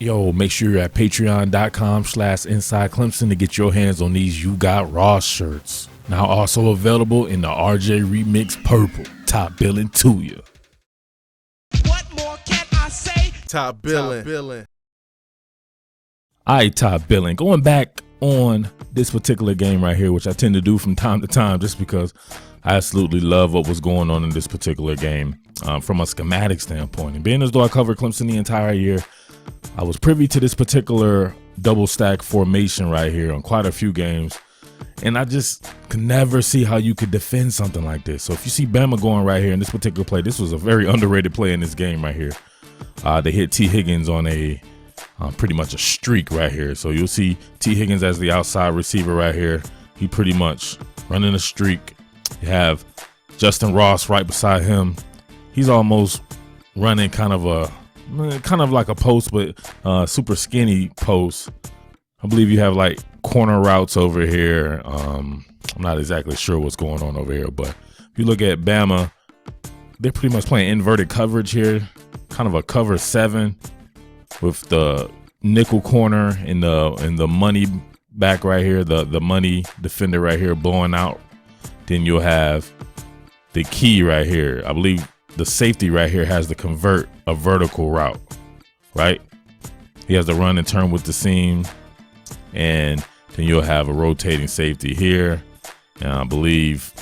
Yo, make sure you're at patreon.com/Inside Clemson to get your hands on these You Got Ross shirts. Now also available in the RJ Remix Purple. Top billing to you. What more can I say? Top Billin. All right, top billing. Going back on this particular game right here, which I tend to do from time to time just because I absolutely love what was going on in this particular game from a schematic standpoint. And being as though I covered Clemson the entire year, I was privy to this particular double stack formation right here on quite a few games. And I just could never see how you could defend something like this. So if you see Bama going right here in this particular play, this was a very underrated play in this game right here. They hit T. Higgins on a pretty much a streak right here. So you'll see T. Higgins as the outside receiver right here. He pretty much running a streak. You have Justin Ross right beside him. He's almost running kind of like a post, but super skinny post. I believe you have like corner routes over here. I'm not exactly sure what's going on over here, but if you look at Bama, they're pretty much playing inverted coverage here, kind of a cover 7 with the nickel corner in the money back right here, the money defender right here blowing out. Then you'll have the key right here. I believe the safety right here has to convert a vertical route, right? He has to run and turn with the seam, and then you'll have a rotating safety here. And I believe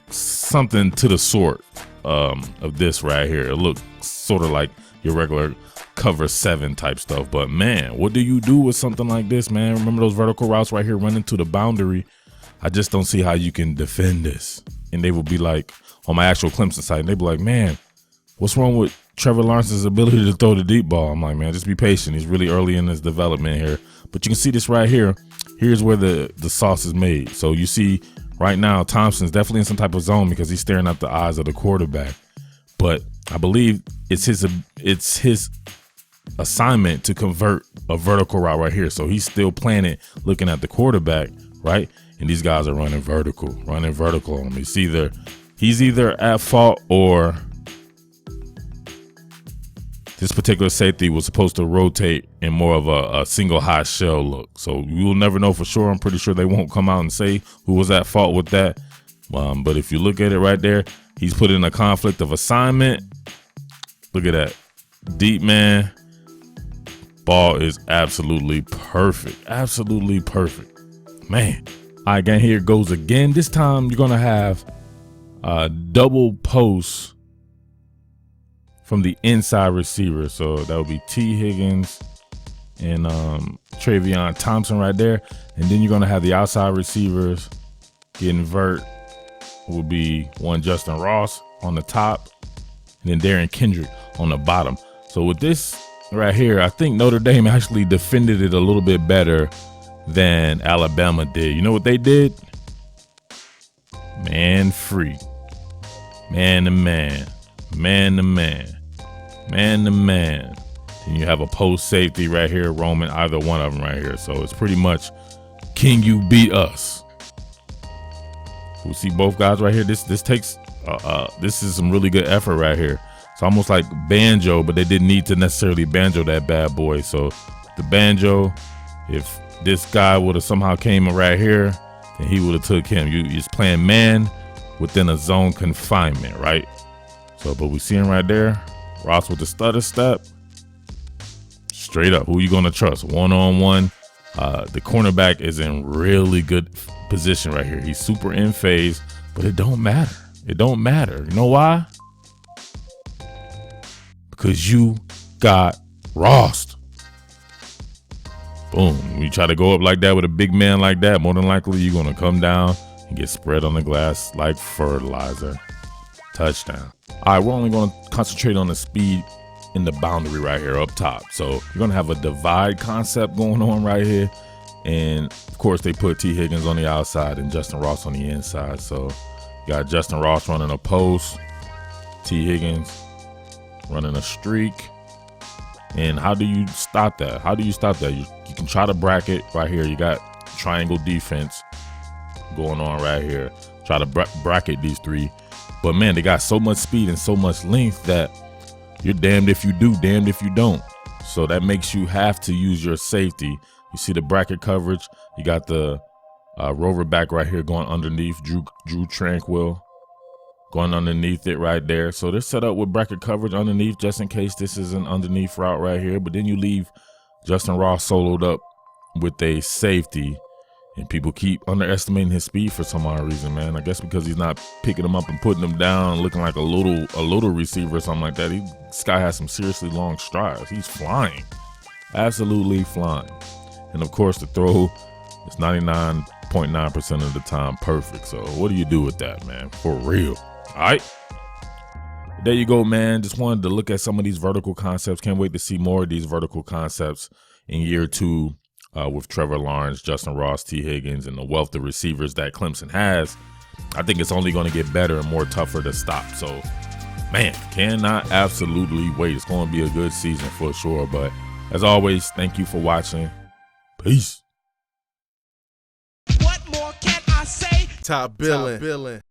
something to the sort of this right here. It looks sort of like your regular cover 7 type stuff. But man, what do you do with something like this, man? Remember those vertical routes right here running to the boundary? I just don't see how you can defend this. And they will be like, on my actual Clemson site, and they'd be like, man, what's wrong with Trevor Lawrence's ability to throw the deep ball? I'm like, man, just be patient. He's really early in his development here. But you can see this right here. Here's where the sauce is made. So you see right now, Thompson's definitely in some type of zone because he's staring at the eyes of the quarterback. But I believe it's his assignment to convert a vertical route right here. So he's still playing it, looking at the quarterback, right? And these guys are running vertical on him. He's either at fault or this particular safety was supposed to rotate in more of a single high shell look. So you'll never know for sure. I'm pretty sure they won't come out and say who was at fault with that. But if you look at it right there, he's put in a conflict of assignment. Look at that. Deep man. Ball is absolutely perfect. Absolutely perfect. Man. All right, again, here it goes again. This time you're going to have double posts from the inside receiver. So that would be T. Higgins and Travion Thompson right there. And then you're going to have the outside receivers getting Vert. Will be one Justin Ross on the top and then Darren Kendrick on the bottom. So with this right here, I think Notre Dame actually defended it a little bit better than Alabama did. You know what they did? Man free. Man to man. Man to man. Man to man. Then you have a post safety right here roaming either one of them right here. So it's pretty much, can you beat us? We see both guys right here. This takes this is some really good effort right here. It's almost like banjo, but they didn't need to necessarily banjo that bad boy. So the banjo, if this guy would have somehow came right here, then he would have took him. You're just playing man within a zone confinement, right? So, but we see him right there. Ross with the stutter step. Straight up, who you gonna trust? One-on-one. The cornerback is in really good position right here. He's super in phase, but it don't matter. It don't matter. You know why? Because you got Ross. Boom. When you try to go up like that with a big man like that, more than likely you're going to come down and get spread on the glass like fertilizer. Touchdown. All right, we're only going to concentrate on the speed in the boundary right here up top. So you're going to have a divide concept going on right here. And, of course, they put T. Higgins on the outside and Justin Ross on the inside. So you got Justin Ross running a post, T. Higgins running a streak. And how do you stop that? How do you stop that? You can try to bracket right here. You got triangle defense going on right here. Try to bracket these three. But, man, they got so much speed and so much length that you're damned if you do, damned if you don't. So that makes you have to use your safety. You see the bracket coverage. You got the rover back right here going underneath Drew Tranquil, going underneath it right there. So they're set up with bracket coverage underneath just in case this is an underneath route right here. But then you leave Justin Ross soloed up with a safety, and people keep underestimating his speed for some odd reason, man. I guess because he's not picking them up and putting them down, looking like a little receiver or something like that. This guy has some seriously long strides. He's flying, absolutely flying. And of course, the throw is 99.9% of the time perfect. So what do you do with that, man? For real. All right. There you go, man. Just wanted to look at some of these vertical concepts. Can't wait to see more of these vertical concepts in year 2. With Trevor Lawrence, Justin Ross, T. Higgins, and the wealth of receivers that Clemson has. I think it's only going to get better and more tougher to stop. So, man, cannot absolutely wait. It's going to be a good season for sure. But as always, thank you for watching. Peace. What more can I say? Top Billin.